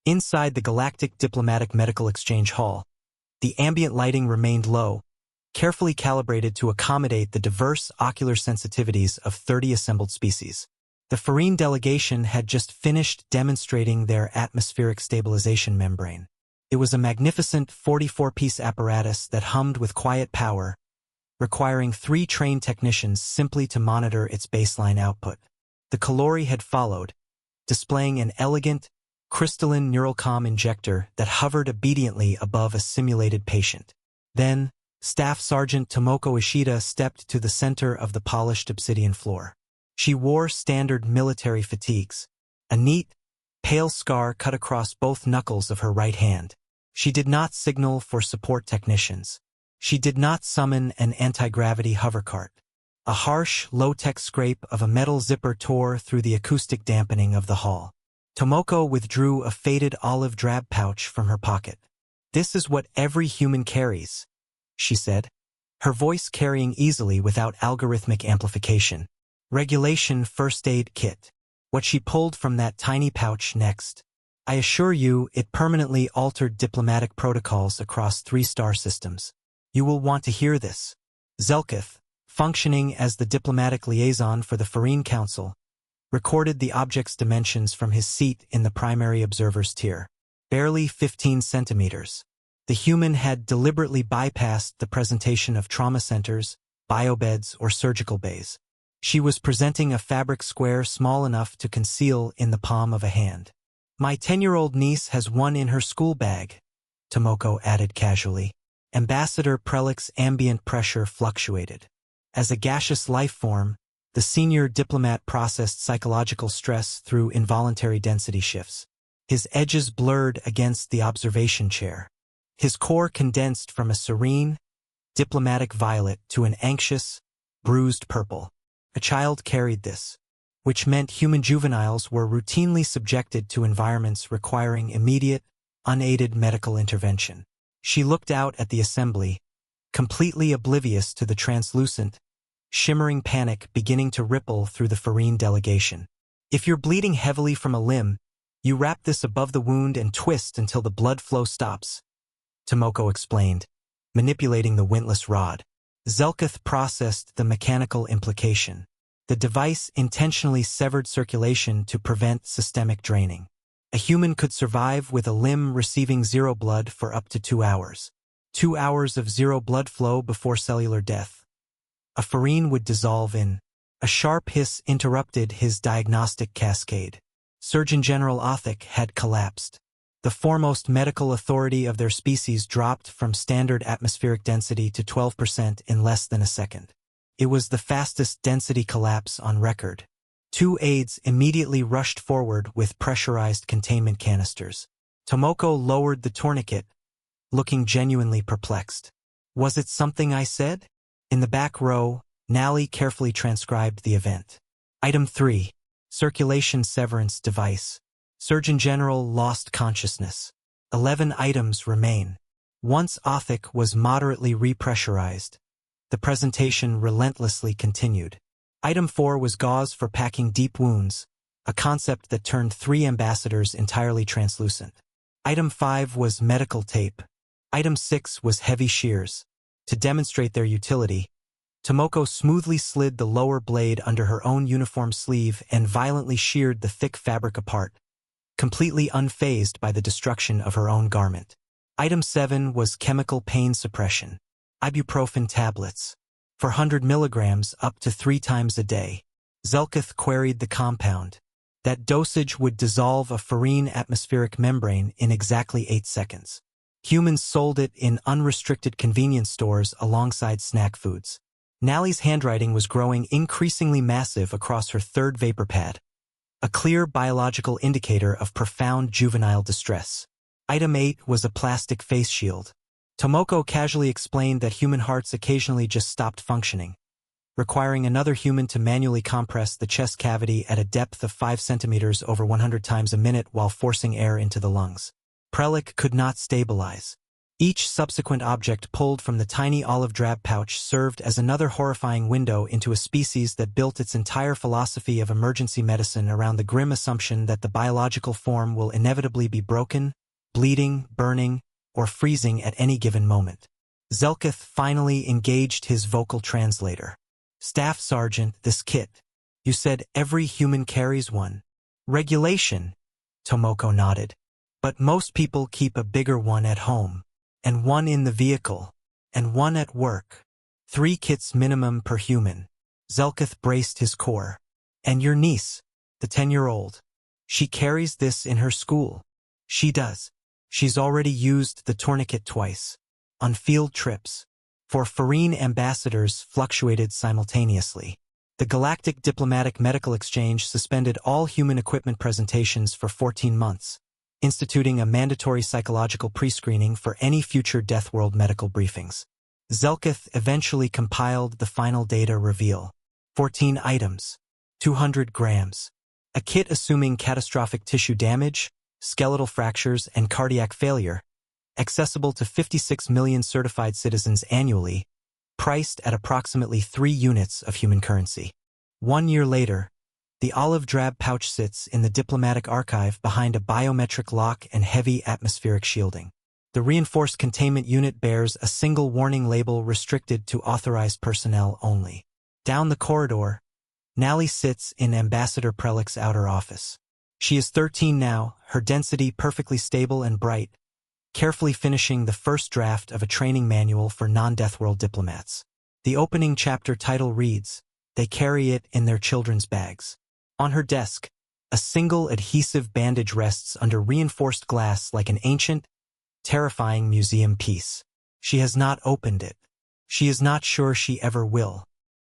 Inside the Galactic Diplomatic Medical Exchange Hall, the ambient lighting remained low, carefully calibrated to accommodate the diverse ocular sensitivities of 30 assembled species. The Farine delegation had just finished demonstrating their atmospheric stabilization membrane. It was a magnificent 44-piece apparatus that hummed with quiet power, requiring 3 trained technicians simply to monitor its baseline output. The Calori had followed, displaying an elegant, crystalline NeuralCom injector that hovered obediently above a simulated patient. Then, Staff Sergeant Tomoko Ishida stepped to the center of the polished obsidian floor. She wore standard military fatigues, a neat, pale scar cut across both knuckles of her right hand. She did not signal for support technicians. She did not summon an anti-gravity hovercart. A harsh, low-tech scrape of a metal zipper tore through the acoustic dampening of the hall. Tomoko withdrew a faded olive drab pouch from her pocket. "This is what every human carries," she said, her voice carrying easily without algorithmic amplification. "Regulation first aid kit." What she pulled from that tiny pouch next. "I assure you, it permanently altered diplomatic protocols across 3 star systems. You will want to hear this." Zelkith, functioning as the diplomatic liaison for the Farine Council, recorded the object's dimensions from his seat in the primary observer's tier. Barely 15 centimeters. The human had deliberately bypassed the presentation of trauma centers, biobeds, or surgical bays. She was presenting a fabric square small enough to conceal in the palm of a hand. "My 10-year-old niece has one in her school bag," Tomoko added casually. Ambassador Prelik's ambient pressure fluctuated. As a gaseous life form, the senior diplomat processed psychological stress through involuntary density shifts. His edges blurred against the observation chair. His core condensed from a serene, diplomatic violet to an anxious, bruised purple. A child carried this, which meant human juveniles were routinely subjected to environments requiring immediate, unaided medical intervention. She looked out at the assembly, completely oblivious to the translucent, shimmering panic beginning to ripple through the Farine delegation. "If you're bleeding heavily from a limb, you wrap this above the wound and twist until the blood flow stops," Tomoko explained, manipulating the wintless rod. Zelkith processed the mechanical implication. The device intentionally severed circulation to prevent systemic draining. A human could survive with a limb receiving 0 blood for up to 2 hours. 2 hours of 0 blood flow before cellular death. A Farine would dissolve in. A sharp hiss interrupted his diagnostic cascade. Surgeon General Othik had collapsed. The foremost medical authority of their species dropped from standard atmospheric density to 12% in less than a second. It was the fastest density collapse on record. 2 aides immediately rushed forward with pressurized containment canisters. Tomoko lowered the tourniquet, looking genuinely perplexed. "Was it something I said?" In the back row, Nally carefully transcribed the event. Item 3. Circulation severance device. Surgeon General lost consciousness. 11 items remain. Once Othik was moderately repressurized, the presentation relentlessly continued. Item 4 was gauze for packing deep wounds, a concept that turned 3 ambassadors entirely translucent. Item 5 was medical tape. Item 6 was heavy shears. To demonstrate their utility, Tomoko smoothly slid the lower blade under her own uniform sleeve and violently sheared the thick fabric apart, completely unfazed by the destruction of her own garment. Item 7 was chemical pain suppression. Ibuprofen tablets. For 100 milligrams up to 3 times a day. Zelkith queried the compound. That dosage would dissolve a Farine atmospheric membrane in exactly 8 seconds. Humans sold it in unrestricted convenience stores alongside snack foods. Nally's handwriting was growing increasingly massive across her 3rd vapor pad, a clear biological indicator of profound juvenile distress. Item 8 was a plastic face shield. Tomoko casually explained that human hearts occasionally just stopped functioning, requiring another human to manually compress the chest cavity at a depth of 5 centimeters over 100 times a minute while forcing air into the lungs. Prelik could not stabilize. Each subsequent object pulled from the tiny olive drab pouch served as another horrifying window into a species that built its entire philosophy of emergency medicine around the grim assumption that the biological form will inevitably be broken, bleeding, burning, or freezing at any given moment. Zelkith finally engaged his vocal translator. "Staff Sergeant, this kit. You said every human carries one." "Regulation," Tomoko nodded. "But most people keep a bigger one at home, and one in the vehicle, and one at work. 3 kits minimum per human." Zelkith braced his core. "And your niece, the 10-year-old, she carries this in her school." "She does. She's already used the tourniquet twice, on field trips." For Farine ambassadors fluctuated simultaneously. The Galactic Diplomatic Medical Exchange suspended all human equipment presentations for 14 months, instituting a mandatory psychological pre-screening for any future Deathworld medical briefings. Zelkith eventually compiled the final data reveal. 14 items, 200 grams. A kit assuming catastrophic tissue damage, skeletal fractures, and cardiac failure, accessible to 56 million certified citizens annually, priced at approximately 3 units of human currency. 1 year later, the olive drab pouch sits in the diplomatic archive behind a biometric lock and heavy atmospheric shielding. The reinforced containment unit bears a single warning label restricted to authorized personnel only. Down the corridor, Nally sits in Ambassador Prelick's outer office. She is 13 now, her density perfectly stable and bright, carefully finishing the first draft of a training manual for non-Deathworld diplomats. The opening chapter title reads, "They carry it in their children's bags." On her desk, a single adhesive bandage rests under reinforced glass like an ancient, terrifying museum piece. She has not opened it. She is not sure she ever will.